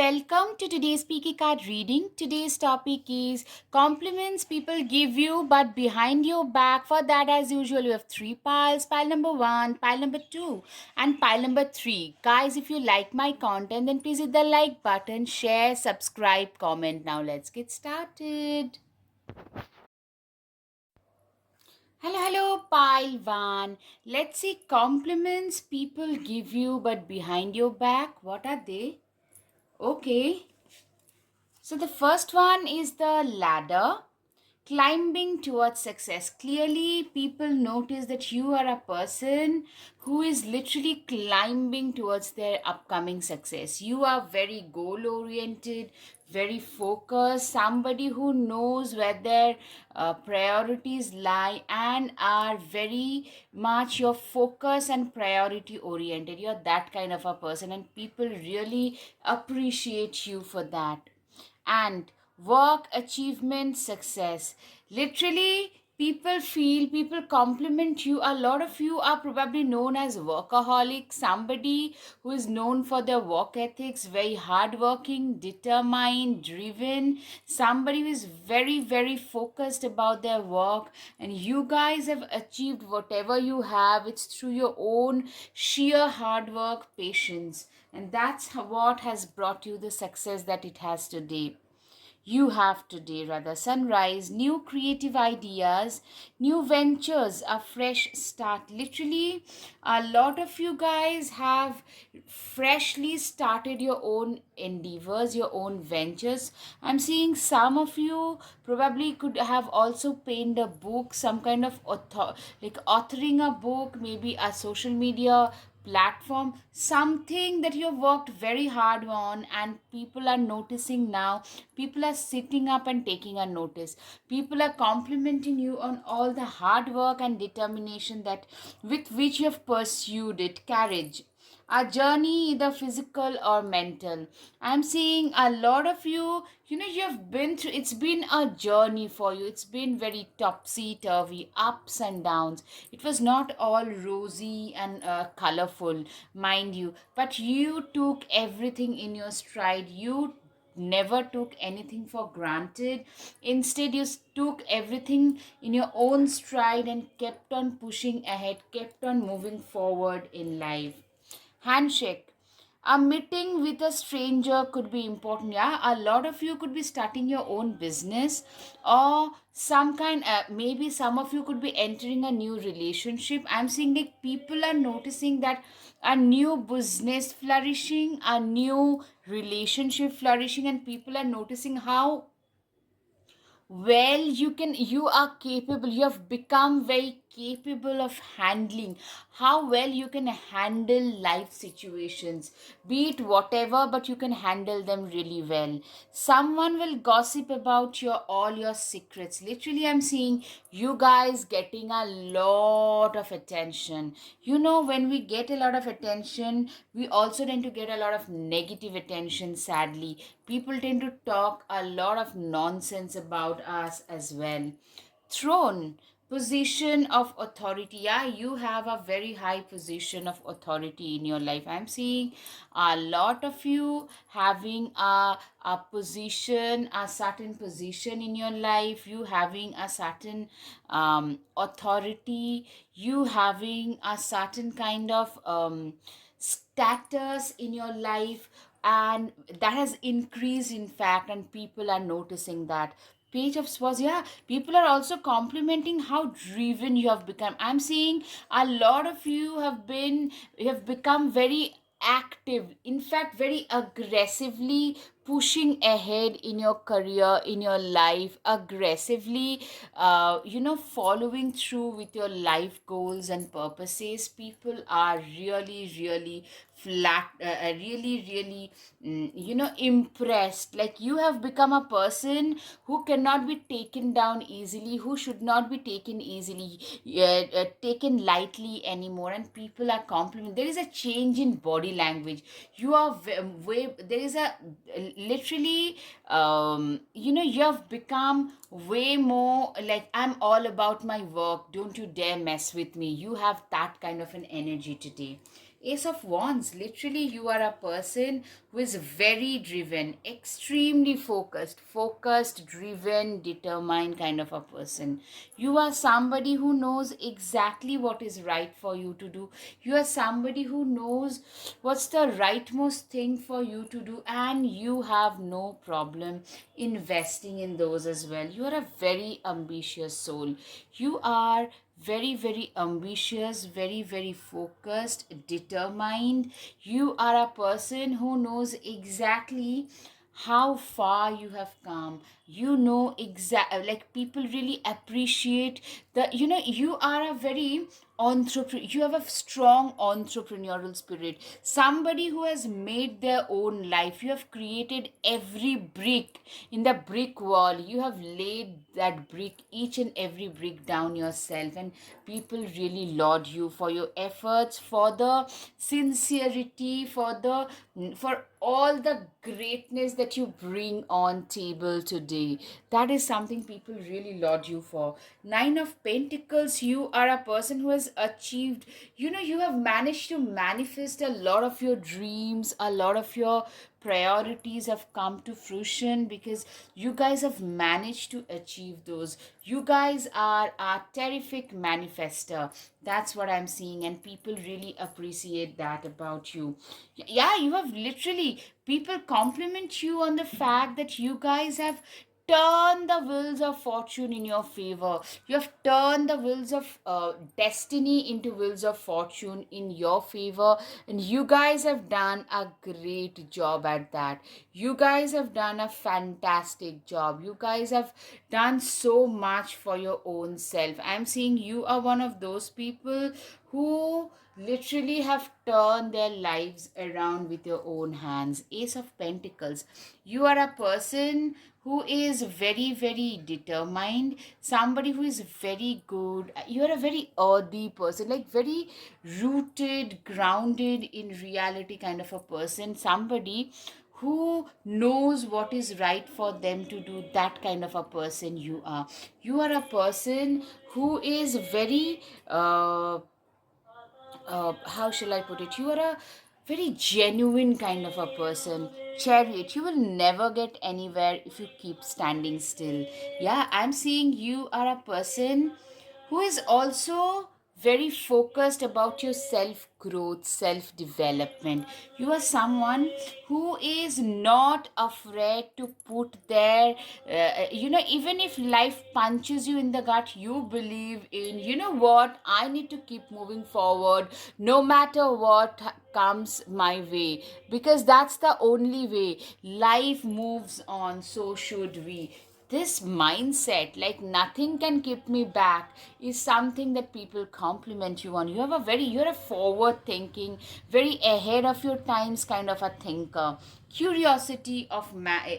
welcome to today's Peaky Card reading. Today's topic is compliments people give you but behind your back. For that, as usual, you have three piles: pile number one, pile number two, and pile number three. Guys, if you like my content, then please hit the like button, share, subscribe, comment. Now, let's get started. Hello, pile one. Let's see compliments people give you but behind your back. What are they? Okay. So the first one is the ladder, climbing towards success. Clearly, people notice that you are a person who is literally climbing towards their upcoming success. You are very goal oriented, very focused, somebody who knows where their priorities lie and are very much your focus and priority oriented. You're that kind of a person, and people really appreciate you for that. And work, achievement, success. Literally, people compliment you. A lot of you are probably known as workaholic, somebody who is known for their work ethics, very hardworking, determined, driven, somebody who is very, very focused about their work. And you guys have achieved whatever you have, it's through your own sheer hard work, patience. And that's what has brought you the success that it has today. You have today, rather, sunrise, new creative ideas, new ventures, a fresh start. Literally, a lot of you guys have freshly started your own endeavors, your own ventures. I'm seeing some of you probably could have also penned a book, some kind of like authoring a book, maybe a social media platform, something that you've worked very hard on, and people are noticing now. People are sitting up and taking a notice. People are complimenting you on all the hard work and determination that with which you have pursued it. Courage, a journey, either physical or mental. I'm seeing a lot of you, you have been through, it's been a journey for you. It's been very topsy turvy, ups and downs. It was not all rosy and colorful, mind you, but you took everything in your stride. You never took anything for granted. Instead, you took everything in your own stride and kept on pushing ahead, kept on moving forward in life. Handshake, a meeting with a stranger could be important. Yeah, a lot of you could be starting your own business, or some kind, maybe some of you could be entering a new relationship. I'm seeing like people are noticing that a new business flourishing, a new relationship flourishing, and people are noticing how well you are capable, you have become very capable of handling, how well you can handle life situations, be it whatever, but you can handle them really well. Someone will gossip about your all your secrets. Literally, I'm seeing you guys getting a lot of attention. When we get a lot of attention, we also tend to get a lot of negative attention. Sadly, people tend to talk a lot of nonsense about us as well. Throne, position of authority. Yeah, you have a very high position of authority in your life. I'm seeing a lot of you having a position, a certain position in your life, you having a certain authority, you having a certain kind of status in your life, and that has increased in fact, and people are noticing that. Page of swords, yeah, people are also complimenting how driven you have become. I'm seeing a lot of you have become very active, in fact very aggressively pushing ahead in your career, in your life, aggressively following through with your life goals and purposes. People are really, really really impressed. Like, you have become a person who cannot be taken down easily, who should not be taken easily, taken lightly anymore, and people are complimenting. There is a change in body language. You are way, there is a literally you have become way more like, I'm all about my work, don't you dare mess with me. You have that kind of an energy today. Ace of Wands, literally, you are a person who is very driven, extremely focused, driven, determined kind of a person. You are somebody who knows exactly what is right for you to do. You are somebody who knows what's the rightmost thing for you to do, and you have no problem investing in those as well. You are a very ambitious soul. You are very ambitious, very focused, determined. You are a person who knows exactly how far you have come. You know like people really appreciate the, you are a very entrepreneur. You have a strong entrepreneurial spirit, somebody who has made their own life. You have created every brick in the brick wall. You have laid that brick, each and every brick, down yourself, and people really laud you for your efforts, for the sincerity, for all the greatness that you bring on table today. That is something people really laud you for. Nine of Pentacles, you are a person who has achieved, you have managed to manifest a lot of your dreams. A lot of your priorities have come to fruition because you guys have managed to achieve those. You guys are a terrific manifester. That's what I'm seeing, and people really appreciate that about you. Yeah, you have literally, people compliment you on the fact that you guys have turned the wheels of fortune in your favor. You have turned the wheels of destiny into wheels of fortune in your favor, and you guys have done a great job at that. You guys have done a fantastic job. You guys have done so much for your own self. I'm seeing you are one of those people who literally have turned their lives around with your own hands. Ace of Pentacles, you are a person who is very determined, somebody who is very good. You are a very earthy person, like very rooted, grounded in reality kind of a person, somebody who knows what is right for them to do. That kind of a person you are. You are a person who is very how shall I put it? You are a very genuine kind of a person. Chariot, you will never get anywhere if you keep standing still. Yeah, I'm seeing you are a person who is also very focused about your self growth, self development. You are someone who is not afraid to put their, even if life punches you in the gut, you believe in, what, I need to keep moving forward no matter what comes my way, because that's the only way. Life moves on, so should we. This mindset, like nothing can keep me back, is something that people compliment you on. You're a forward thinking, very ahead of your times kind of a thinker. Curiosity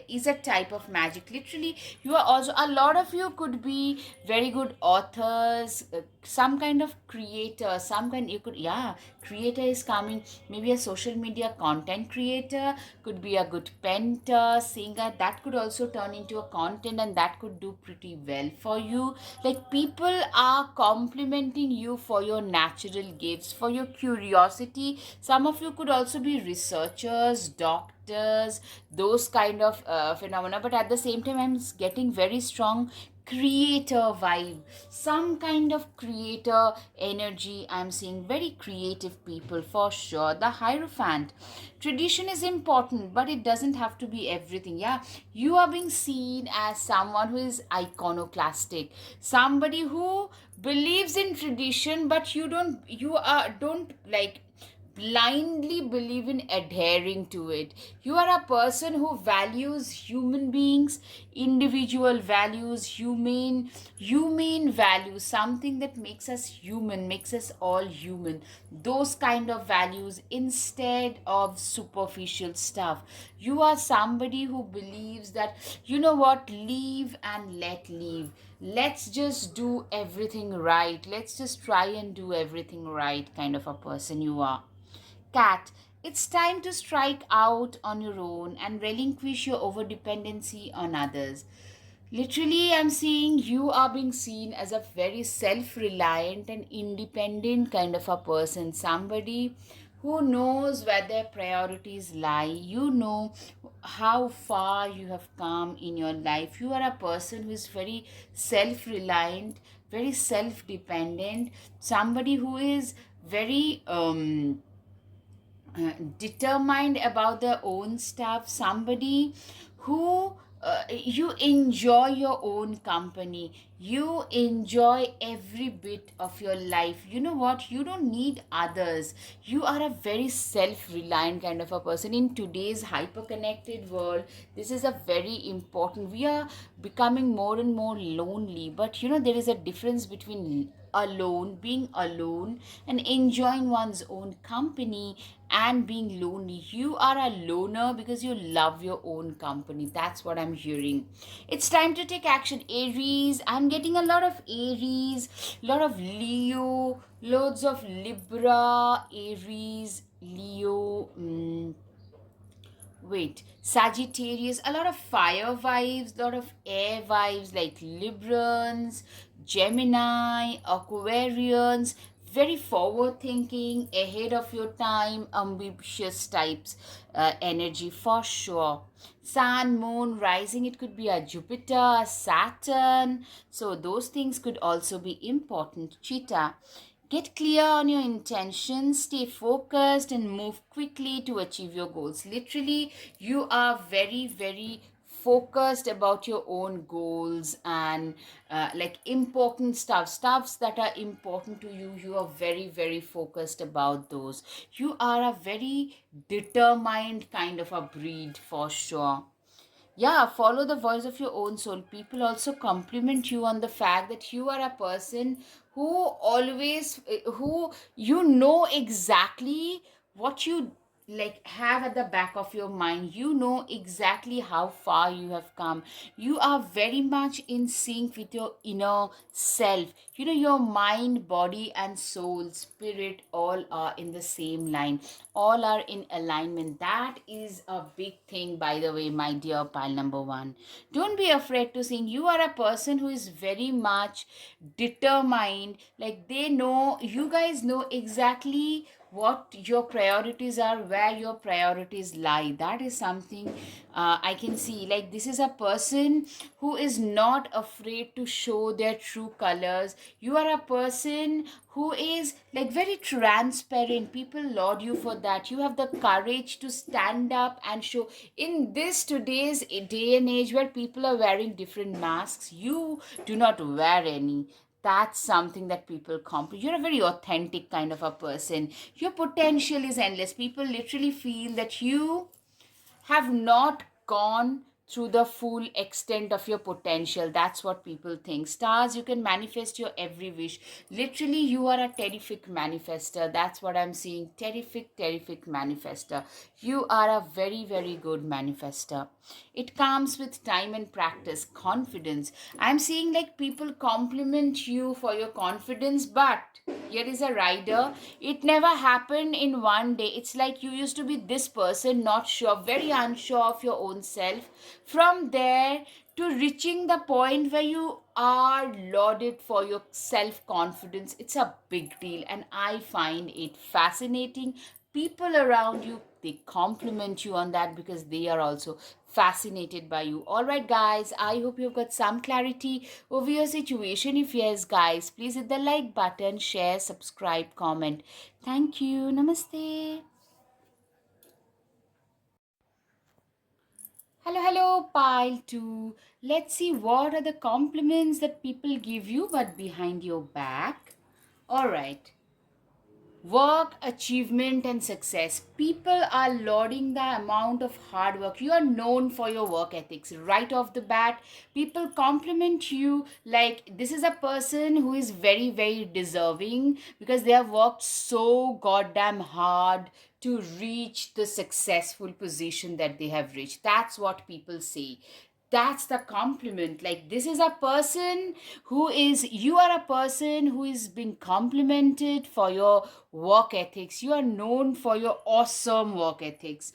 is a type of magic. Literally, you are also, a lot of you could be very good authors, some kind of creator, some kind, you could, yeah, creator is coming. Maybe a social media content creator, could be a good painter, singer. That could also turn into a content, and that could do pretty well for you. Like people are complimenting you for your natural gifts, for your curiosity. Some of you could also be researchers, doctors, those kind of phenomena. But at the same time, I'm getting very strong creator vibe, some kind of creator energy. I'm seeing very creative people for sure. The Hierophant, tradition is important, but it doesn't have to be everything. Yeah, you are being seen as someone who is iconoclastic, somebody who believes in tradition, but you don't like blindly believe in adhering to it. You are a person who values human beings, individual values, humane values, something that makes us human, makes us all human. Those kind of values instead of superficial stuff. You are somebody who believes that, you know what, leave and let leave. Let's just do everything right. Let's just try and do everything right kind of a person you are. Cat, it's time to strike out on your own and relinquish your overdependency on others. Literally, I'm seeing you are being seen as a very self reliant and independent kind of a person. Somebody who knows where their priorities lie. You know how far you have come in your life. You are a person who is very self reliant, very self dependent, somebody who is very determined about their own stuff, somebody who you enjoy your own company, you enjoy every bit of your life. You know what, you don't need others. You are a very self-reliant kind of a person. In today's hyper connected world, this is a very important. We are becoming more and more lonely, but you know there is a difference between alone, being alone and enjoying one's own company, and being lonely. You are a loner because you love your own company. That's what I'm hearing. It's time to take action, Aries. I'm getting a lot of Aries, lot of Leo, loads of Libra, Aries, Leo. Wait, Sagittarius, a lot of fire vibes, a lot of air vibes like Librans, Gemini, Aquarians, very forward thinking, ahead of your time, ambitious types, energy for sure. Sun, moon, rising, it could be a Jupiter, Saturn. So those things could also be important. Cheetah. Get clear on your intentions, stay focused, and move quickly to achieve your goals. Literally, you are very, very focused about your own goals and like important stuffs that are important to you. You are very, very focused about those. You are a very determined kind of a breed for sure. Yeah, follow the voice of your own soul. People also compliment you on the fact that you are a person who always, who you know exactly what you like have at the back of your mind. You know exactly how far you have come. You are very much in sync with your inner self. You know, your mind, body, and soul, spirit, all are in the same line, all are in alignment. That is a big thing, by the way, my dear pile number one. Don't be afraid to sing. You are a person who is very much determined. Like, they know, you guys know exactly what your priorities are, where your priorities lie. That is something I can see. Like, this is a person who is not afraid to show their true colors. You are a person who is like very transparent. People laud you for that. You have the courage to stand up and show. In this today's day and age where people are wearing different masks, you do not wear any. That's something that people compliment. You're a very authentic kind of a person. Your potential is endless. People literally feel that you have not gone through the full extent of your potential. That's what people think. Stars, you can manifest your every wish. Literally, you are a terrific manifester. That's what I'm seeing. Terrific manifester. You are a very, very good manifester. It comes with time and practice, confidence. I'm seeing like people compliment you for your confidence, but here is a rider. It never happened in one day. It's like you used to be this person, not sure, very unsure of your own self. From there to reaching the point where you are lauded for your self confidence, it's a big deal, and I find it fascinating. People around you, they compliment you on that because they are also fascinated by you. All right, guys, I hope you've got some clarity over your situation. If yes, guys, please hit the like button, share, subscribe, comment. Thank you. Namaste. Hello, pile 2. Let's see what are the compliments that people give you but behind your back. All right. Work, achievement, and success. People are lauding the amount of hard work. You are known for your work ethics. Right off the bat, people compliment you like this is a person who is very, very deserving because they have worked so goddamn hard to reach the successful position that they have reached. That's what people say. That's the compliment. Like, this is a person who is, you are a person who is being complimented for your work ethics. You are known for your awesome work ethics,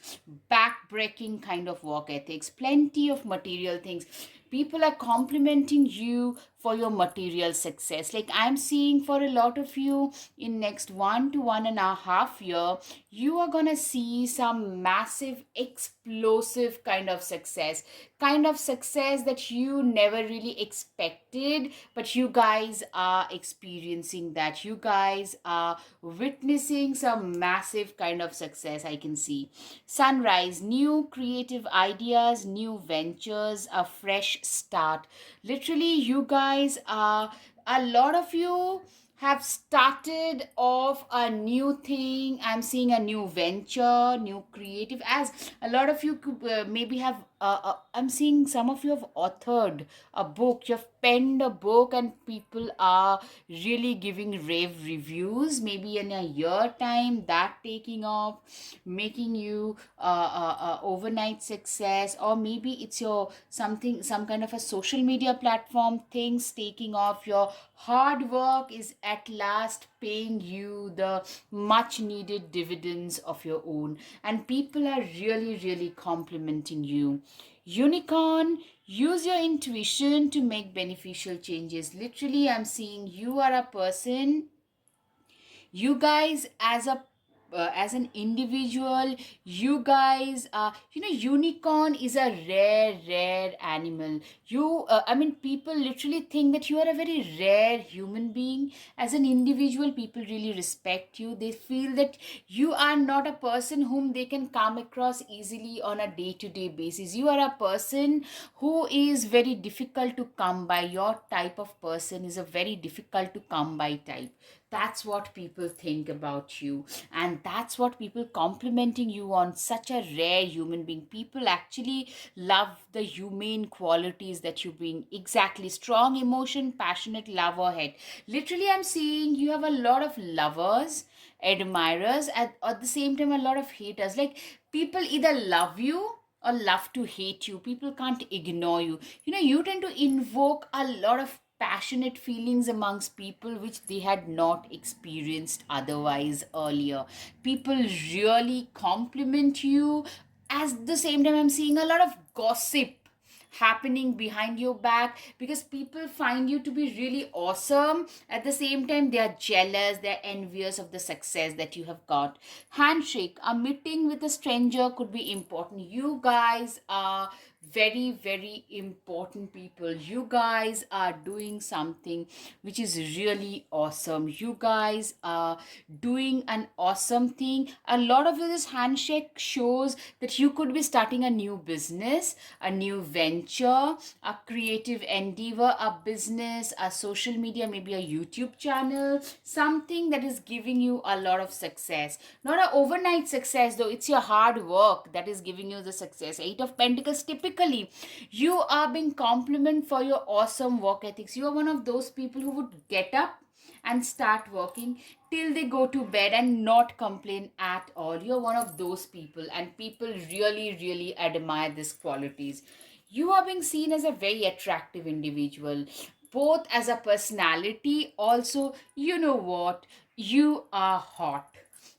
back-breaking kind of work ethics, plenty of material things. People are complimenting you for your material success. Like I'm seeing for a lot of you in next 1 to 1.5 year, you are gonna see some massive explosive kind of success that you never really expected, but you guys are experiencing that. You guys are witnessing some massive kind of success. I can see sunrise, new creative ideas, new ventures, a fresh start. Literally, you guys are, a lot of you have started off a new thing. I'm seeing a new venture, new creative, as a lot of you could, maybe have I'm seeing some of you have authored a book, you've penned a book, and people are really giving rave reviews. Maybe in a year time that taking off, making you overnight success, or maybe it's your something, some kind of a social media platform, things taking off. Your hard work is at last paying you the much needed dividends of your own, and people are really really complimenting you. Unicorn, use your intuition to make beneficial changes. Literally, I'm seeing you are a person, you guys as an individual, you guys unicorn is a rare animal. I mean, people literally think that you are a very rare human being. As an individual, people really respect you. They feel that you are not a person whom they can come across easily on a day to day basis. You are a person who is very difficult to come by. Your type of person is a very difficult to come by type. That's what people think about you, and that's what people complimenting you on. Such a rare human being. People actually love the humane qualities that you bring. Exactly, strong emotion, passionate lover head. Literally, I'm seeing you have a lot of lovers, admirers, at the same time a lot of haters. Like, people either love you or love to hate you. People can't ignore you. You tend to invoke a lot of passionate feelings amongst people which they had not experienced otherwise earlier. People really compliment you. At the same time, I'm seeing a lot of gossip happening behind your back, because people find you to be really awesome. At the same time, they are jealous, they're envious of the success that you have got. Handshake, a meeting with a stranger could be important. You guys are very very important people. You guys are doing something which is really awesome. You guys are doing an awesome thing. A lot of this handshake shows that you could be starting a new business, a new venture, a creative endeavor, a business, a social media, maybe a YouTube channel, something that is giving you a lot of success. Not an overnight success though, it's your hard work that is giving you the success. Eight of Pentacles, typically you are being complimented for your awesome work ethics. You are one of those people who would get up and start working till they go to bed and not complain at all. You're one of those people, and people really really admire these qualities. You are being seen as a very attractive individual, both as a personality, also, you know what, you are hot.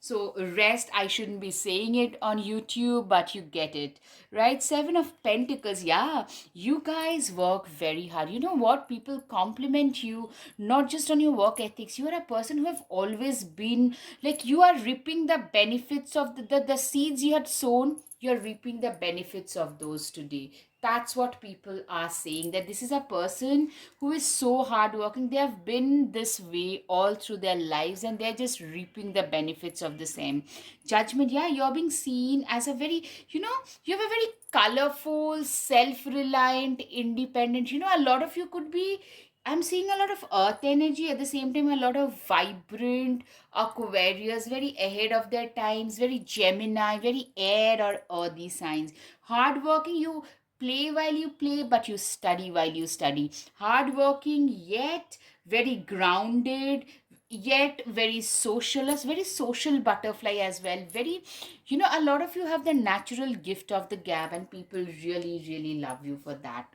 So rest, I shouldn't be saying it on YouTube, but you get it, right? Seven of Pentacles, yeah, you guys work very hard. You know what? People compliment you not just on your work ethics. You are a person who have always been like, you are reaping the benefits of the seeds you had sown. You're reaping the benefits of those today. That's what people are saying, that this is a person who is so hardworking. They have been this way all through their lives, and they're just reaping the benefits of the same. Judgment, yeah, you're being seen as a very, you have a very colorful, self-reliant, independent. A lot of you could be, I'm seeing a lot of earth energy, at the same time a lot of vibrant Aquarius, very ahead of their times, very Gemini, very air or earthy signs. Hardworking, you play while you play, but you study while you study. Hardworking, yet very grounded, yet very socialist, very social butterfly as well. Very, a lot of you have the natural gift of the gab, and people really, really love you for that.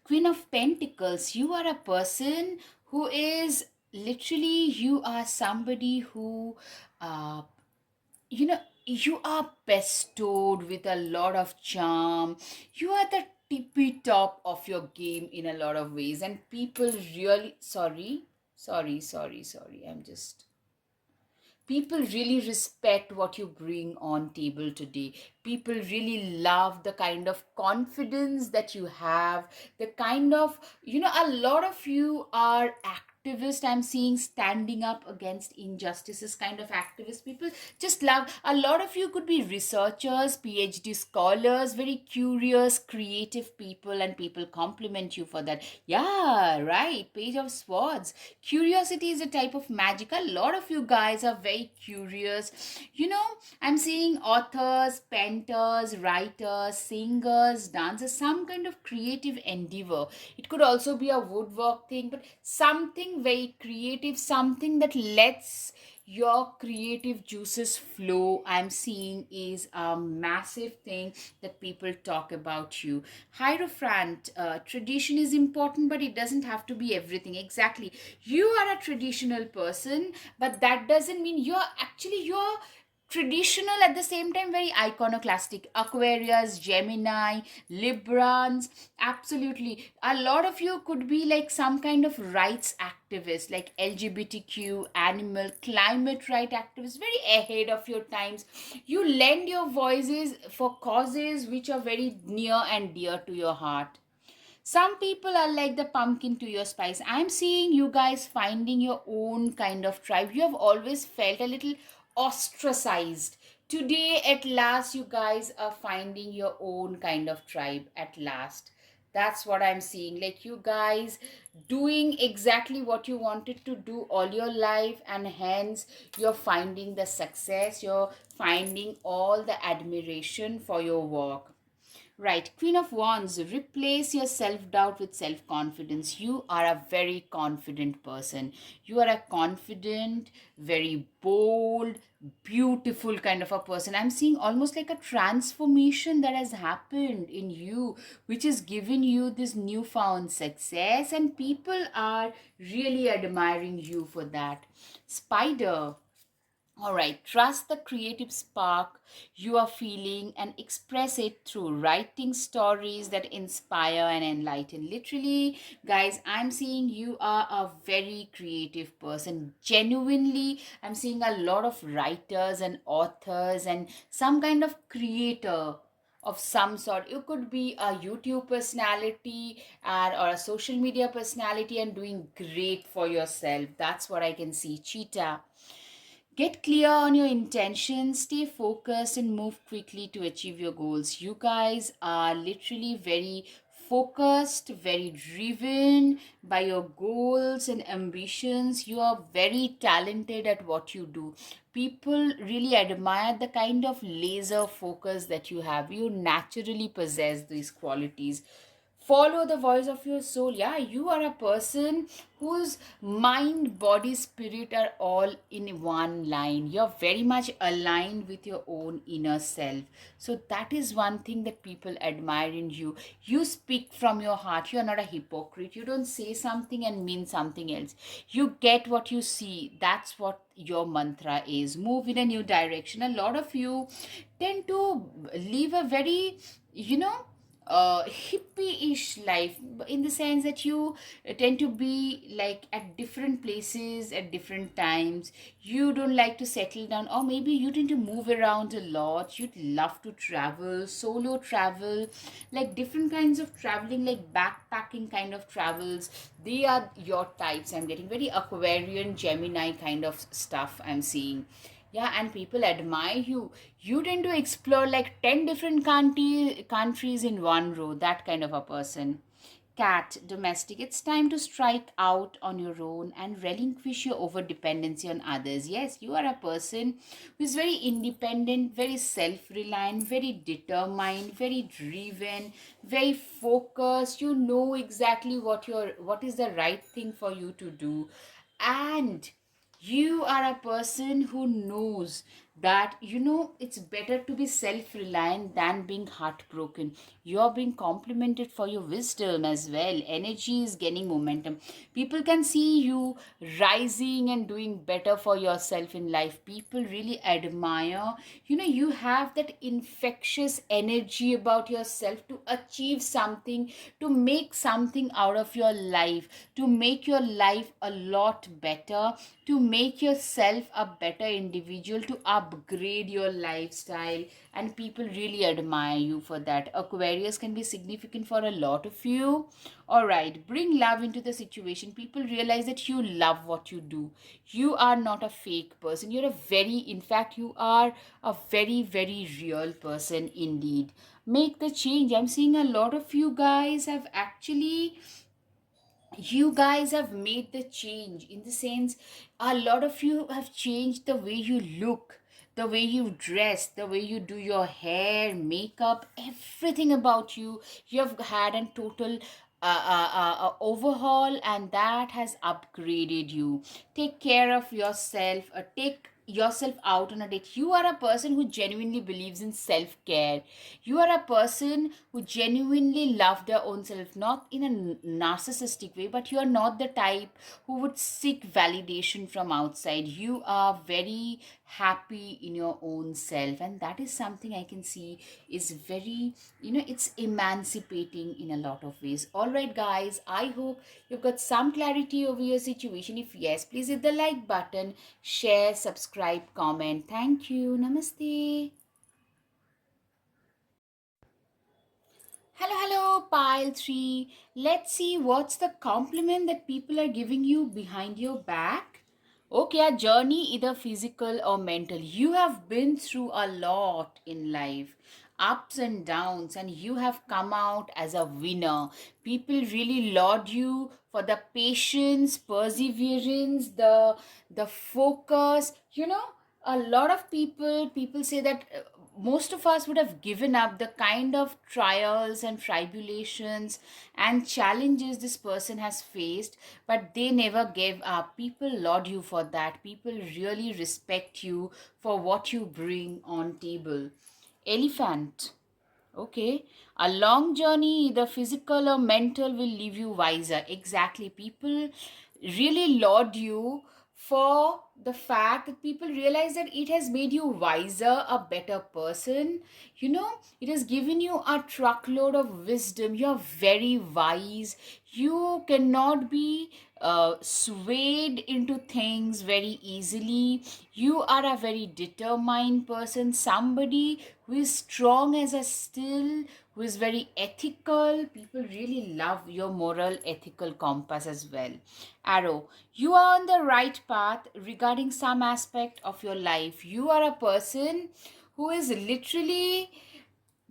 Queen of Pentacles, you are a person who is literally you are somebody who uh, you know you are bestowed with a lot of charm. You are the tippy top of your game in a lot of ways, and people really sorry, I'm just people really respect what you bring on table today. People really love the kind of confidence that you have, the kind of, a lot of you are activist. I'm seeing standing up against injustices kind of activist. People just love. A lot of you could be researchers, PhD scholars, very curious, creative people, and people compliment you for that. Yeah, right, Page of Swords. Curiosity is a type of magic. A lot of you guys are very curious. I'm seeing authors, painters, writers, singers, dancers, some kind of creative endeavor. It could also be a woodwork thing, but something very creative, something that lets your creative juices flow. I'm seeing is a massive thing that people talk about you. Hierophant, tradition is important, but it doesn't have to be everything. Exactly. You are a traditional person, but that doesn't mean you're traditional at the same time, very iconoclastic. Aquarius, Gemini, Librans, absolutely. A lot of you could be like some kind of rights activists, like LGBTQ, animal, climate right activists, very ahead of your times. You lend your voices for causes which are very near and dear to your heart. Some people are like the pumpkin to your spice. I'm seeing you guys finding your own kind of tribe. You have always felt a little ostracized. Today, at last, you guys are finding your own kind of tribe at last. That's what I'm seeing. Like you guys doing exactly what you wanted to do all your life, and hence you're finding the success, you're finding all the admiration for your work. Right, Queen of Wands, replace your self doubt with self confidence. You are a very confident person. You are a confident, very bold, beautiful kind of a person. I'm seeing almost like a transformation that has happened in you, which has given you this newfound success, and people are really admiring you for that. Spider, all right, trust the creative spark you are feeling and express it through writing stories that inspire and enlighten. Literally, guys, I'm seeing you are a very creative person. Genuinely, I'm seeing a lot of writers and authors and some kind of creator of some sort. You could be a YouTube personality or a social media personality and doing great for yourself. That's what I can see. Cheetah, get clear on your intentions, stay focused, and move quickly to achieve your goals. You guys are literally very focused, very driven by your goals and ambitions. You are very talented at what you do. People really admire the kind of laser focus that you have. You naturally possess these qualities. Follow the voice of your soul. Yeah, you are a person whose mind, body, spirit are all in one line. You're very much aligned with your own inner self. So that is one thing that people admire in you. You speak from your heart. You're not a hypocrite. You don't say something and mean something else. You get what you see. That's what your mantra is. Move in a new direction. A lot of you tend to live a very, you know hippie-ish life, in the sense that you tend to be like at different places at different times. You don't like to settle down, or maybe you tend to move around a lot. You'd love to travel, solo travel, like different kinds of traveling, like backpacking kind of travels. They are your types. I'm getting very Aquarian, Gemini kind of stuff I'm seeing. Yeah, and people admire you. You tend to explore like 10 different countries in one row, that kind of a person. Cat, domestic, it's time to strike out on your own and relinquish your over dependency on others. Yes, you are a person who is very independent, very self reliant, very determined, very driven, very focused. You know exactly what is the right thing for you to do. And you are a person who knows that it's better to be self-reliant than being heartbroken. You're being complimented for your wisdom as well. Energy is gaining momentum. People can see you rising and doing better for yourself in life. People really admire. You have that infectious energy about yourself to achieve something, to make something out of your life, to make your life a lot better, to make yourself a better individual, to upgrade your lifestyle. And people really admire you for that. Aquarius can be significant for a lot of you. All right, bring love into the situation. People realize that you love what you do. You are not a fake person. You're a very, in fact, you are a very, very real person indeed. Make the change. I'm seeing a lot of you guys have made the change, in the sense a lot of you have changed the way you look, the way you dress, the way you do your hair, makeup, everything about you. You have had a total overhaul, and that has upgraded you. Take care of yourself, take yourself out on a date. You are a person who genuinely believes in self care. You are a person who genuinely love their own self, not in a narcissistic way, but you are not the type who would seek validation from outside. You are very happy in your own self, and that is something I can see is very, it's emancipating in a lot of ways. All right, guys, I hope you've got some clarity over your situation. If yes, please hit the like button, share, subscribe, comment. Thank you. Namaste. Hello, hello, pile 3. Let's see what's the compliment that people are giving you behind your back. Okay, a journey, either physical or mental. You have been through a lot in life, ups and downs, and you have come out as a winner. People really laud you for the patience, perseverance, the focus. A lot of people say that most of us would have given up the kind of trials and tribulations and challenges this person has faced, but they never gave up. People laud you for that. People really respect you for what you bring on table. Elephant. Okay. A long journey, either physical or mental, will leave you wiser. Exactly. People really laud you for the fact that people realize that it has made you wiser, a better person. It has given you a truckload of wisdom. You're very wise. You cannot be swayed into things very easily. You are a very determined person, somebody who is strong as a steel, who is very ethical. People really love your moral, ethical compass as well. Arrow, you are on the right path regarding some aspect of your life. You are a person who is literally,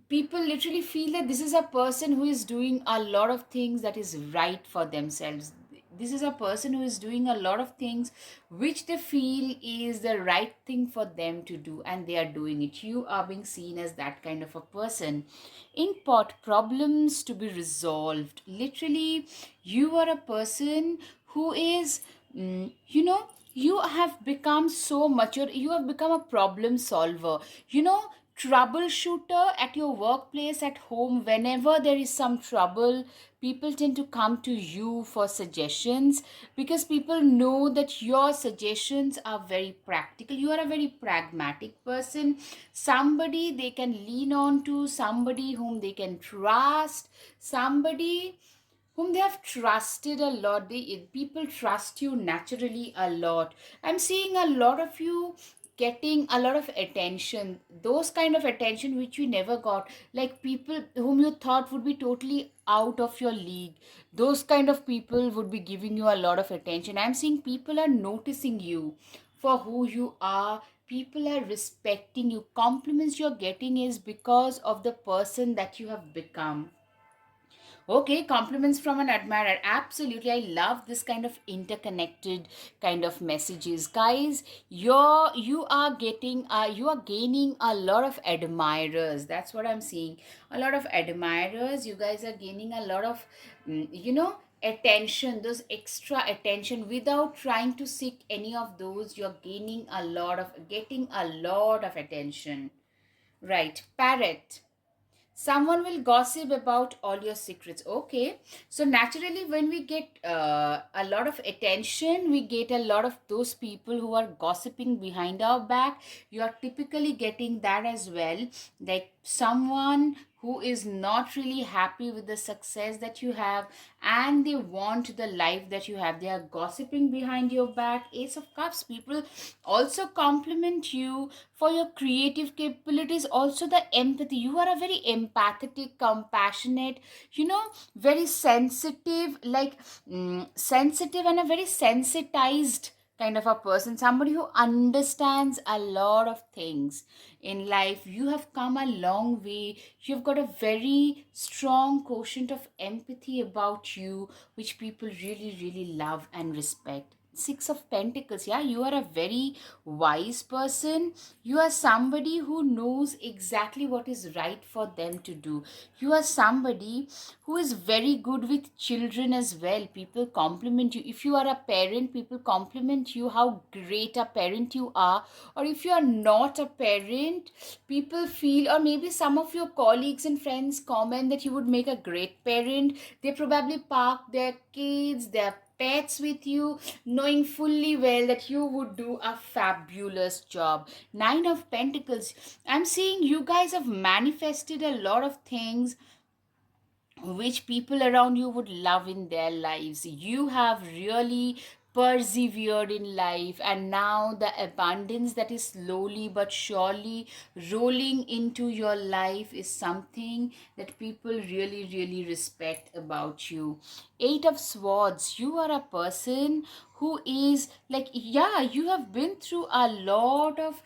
people literally feel that this is a person who is doing a lot of things that is right for themselves. This is a person who is doing a lot of things which they feel is the right thing for them to do, and they are doing it. You are being seen as that kind of a person. Import problems to be resolved. Literally, you are a person who is, you have become so mature. You have become a problem solver. Troubleshooter at your workplace, at home. Whenever there is some trouble, people tend to come to you for suggestions, because people know that your suggestions are very practical. You are a very pragmatic person, somebody they can lean on to, somebody whom they can trust, somebody whom they have trusted a lot. People trust you naturally a lot. I'm seeing a lot of you getting a lot of attention, those kind of attention which you never got, like people whom you thought would be totally out of your league. Those kind of people would be giving you a lot of attention. I'm seeing people are noticing you for who you are. People are respecting you. Compliments you're getting is because of the person that you have become. Okay, compliments from an admirer. Absolutely. I love this kind of interconnected kind of messages. Guys, you are getting you are gaining a lot of admirers. That's what I'm seeing. A lot of admirers. You guys are gaining a lot of attention, those extra attention, without trying to seek any of those, you're getting a lot of attention. Right, parrot. Someone will gossip about all your secrets. Okay, so naturally when we get a lot of attention, we get a lot of those people who are gossiping behind our back. You are typically getting that as well, like someone who is not really happy with the success that you have, and they want the life that you have. They are gossiping behind your back. Ace of Cups, people also compliment you for your creative capabilities, also the empathy. You are a very empathetic, compassionate, very sensitive, like sensitive, and a very sensitized kind of a person, somebody who understands a lot of things in life. You have come a long way. You've got a very strong quotient of empathy about you, which people really really love and respect. Six of Pentacles, yeah, you are a very wise person. You are somebody who knows exactly what is right for them to do. You are somebody who is very good with children as well. People compliment you. If you are a parent, people compliment you how great a parent you are. Or if you are not a parent, people feel, or maybe some of your colleagues and friends comment that you would make a great parent. They probably park their kids, their pets with you, knowing fully well that you would do a fabulous job. Nine of Pentacles, I'm seeing you guys have manifested a lot of things which people around you would love in their lives. You have really persevered in life, and now the abundance that is slowly but surely rolling into your life is something that people really, really respect about you. Eight of Swords, you are a person who is like, yeah, you have been through a lot of,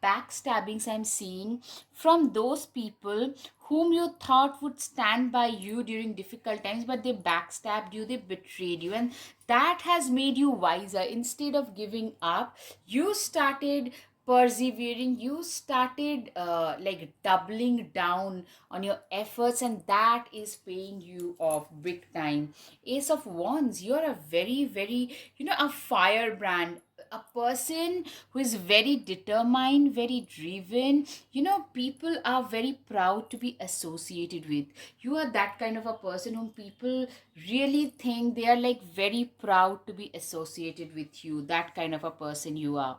backstabbings, I'm seeing, from those people whom you thought would stand by you during difficult times, but they backstabbed you, they betrayed you, and that has made you wiser. Instead of giving up, you started persevering. You started like doubling down on your efforts, and that is paying you off big time. Ace of Wands, you're a very very, a firebrand, a person who is very determined, very driven. People are very proud to be associated with. You are that kind of a person whom people really think they are like very proud to be associated with you. That kind of a person you are.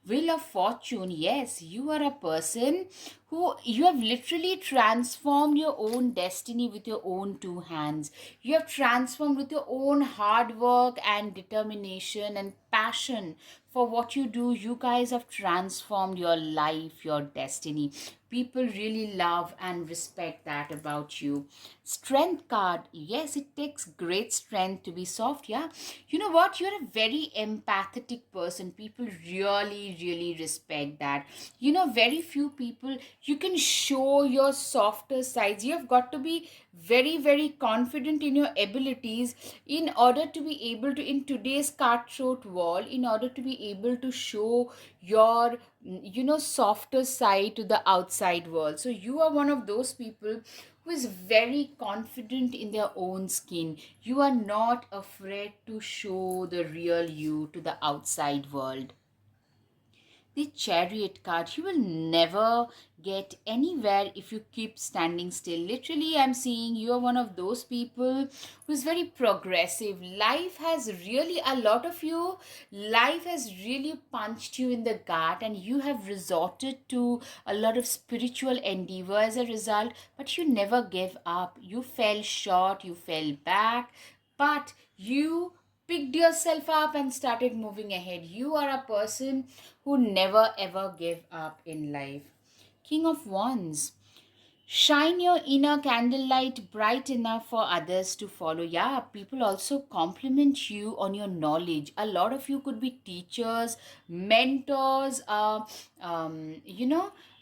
Wheel of Fortune, yes, you are a person who, you have literally transformed your own destiny with your own two hands. You have transformed with your own hard work and determination and passion for what you do. You guys have transformed your life, your destiny. People really love and respect that about you. Strength card, yes, it takes great strength to be soft. Yeah, you know what, you're a very empathetic person. People really really respect that. Very few people, you can show your softer sides. You have got to be very very confident in your abilities in order to be able to, in today's cutthroat world, in order to be able to show your softer side to the outside world. So you are one of those people who is very confident in their own skin. You are not afraid to show the real you to the outside world. The Chariot card, you will never get anywhere if you keep standing still. Literally, I'm seeing you are one of those people who is very progressive. Life has really, a lot of you, life has really punched you in the gut, and you have resorted to a lot of spiritual endeavor as a result, but you never gave up. You fell short, you fell back, but you picked yourself up and started moving ahead. You are a person who never ever gave up in life. King of Wands, shine your inner candlelight bright enough for others to follow. Yeah, people also compliment you on your knowledge. A lot of you could be teachers, mentors,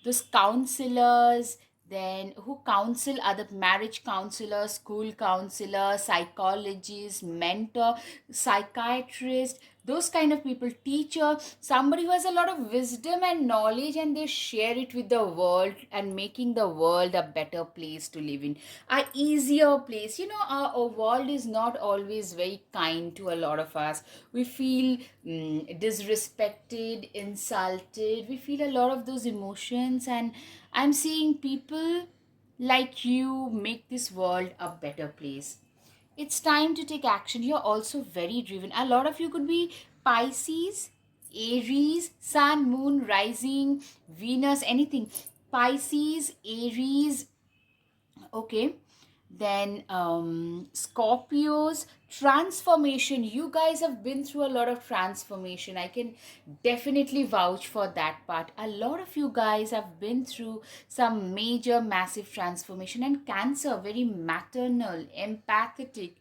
those counselors, then who counsel other, marriage counselor, school counselor, psychologist, mentor, psychiatrist. Those kind of people, teacher, somebody who has a lot of wisdom and knowledge, and they share it with the world and making the world a better place to live in, a easier place. Our world is not always very kind to a lot of us. We feel disrespected, insulted, we feel a lot of those emotions, and I'm seeing people like you make this world a better place. It's time to take action. You're also very driven. A lot of you could be Pisces, Aries, Sun, Moon, Rising, Venus, anything. Pisces, Aries, okay. Then Scorpios, transformation. You guys have been through a lot of transformation. I can definitely vouch for that part. A lot of you guys have been through some major massive transformation. And Cancer, very maternal, empathetic,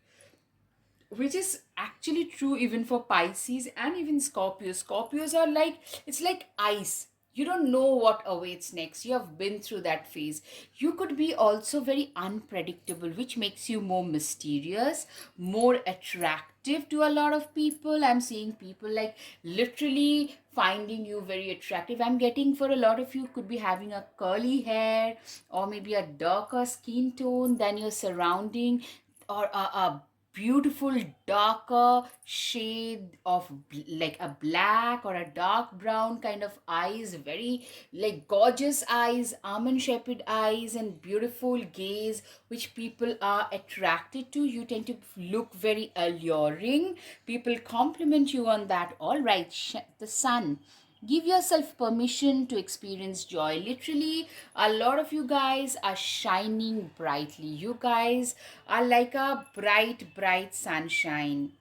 which is actually true even for Pisces and even Scorpios. Scorpios are like, it's like ice. You don't know what awaits next. You have been through that phase. You could be also very unpredictable, which makes you more mysterious, more attractive to a lot of people. I'm seeing people like literally finding you very attractive. I'm getting for a lot of you could be having a curly hair or maybe a darker skin tone than your surrounding, or a beautiful darker shade of like a black or a dark brown kind of eyes, very like gorgeous eyes, almond shaped eyes, and beautiful gaze, which people are attracted to. You tend to look very alluring. People compliment you on that. All right, the Sun. Give yourself permission to experience joy. Literally, a lot of you guys are shining brightly. You guys are like a bright, bright sunshine.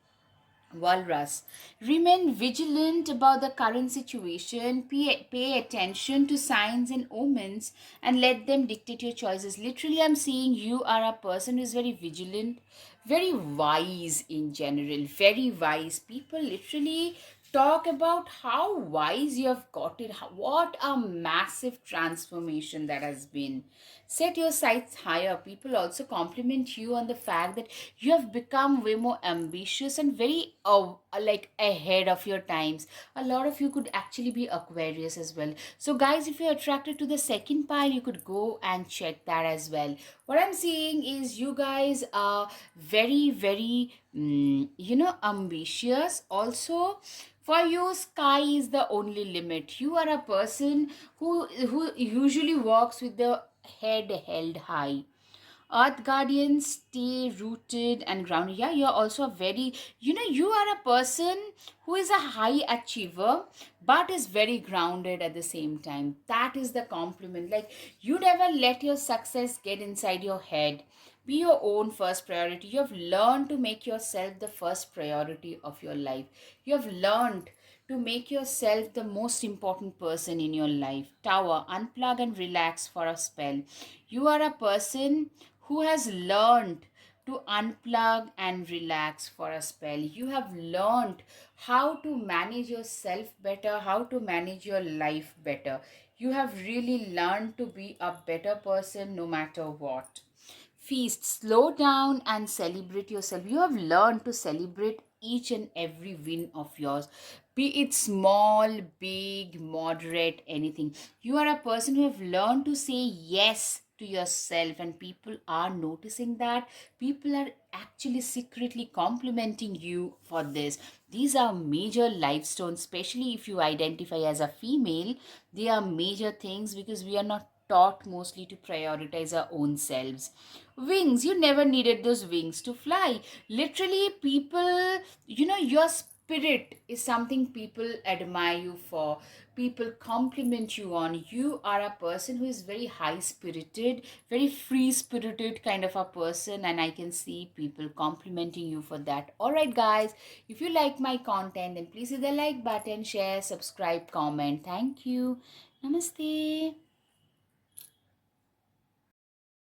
Walrus. Remain vigilant about the current situation. Pay attention to signs and omens and let them dictate your choices. Literally, I'm seeing you are a person who is very vigilant, very wise in general, very wise. People literally talk about how wise you have got it. What a massive transformation that has been. Set your sights higher. People also compliment you on the fact that you have become way more ambitious and very like ahead of your times. A lot of you could actually be Aquarius as well. So guys, if you're attracted to the second pile, you could go and check that as well. What I'm seeing is you guys are very, very ambitious also. For you, sky is the only limit. You are a person who usually walks with the head held high. Earth guardians, stay rooted and grounded. Yeah, you're also a very, you are a person who is a high achiever but is very grounded at the same time. That is the compliment. Like, you never let your success get inside your head. Be your own first priority. You have learned to make yourself the first priority of your life. You have learned to make yourself the most important person in your life. Tower, unplug and relax for a spell. You are a person who has learned to unplug and relax for a spell. You have learned how to manage yourself better, how to manage your life better. You have really learned to be a better person no matter what. Feast, slow down and celebrate yourself. You have learned to celebrate each and every win of yours, be it small, big, moderate, anything. You are a person who have learned to say yes to yourself, and people are noticing that. People are actually secretly complimenting you for this. These are major life stones, especially if you identify as a female. They are major things because we are not taught mostly to prioritize our own selves. Wings, you never needed those wings to fly. Literally, people, your spirit is something people admire you for. People compliment you on. You are a person who is very high spirited, very free spirited kind of a person, and I can see people complimenting you for that. All right, guys, if you like my content, then please hit the like button, share, subscribe, comment. Thank you. Namaste.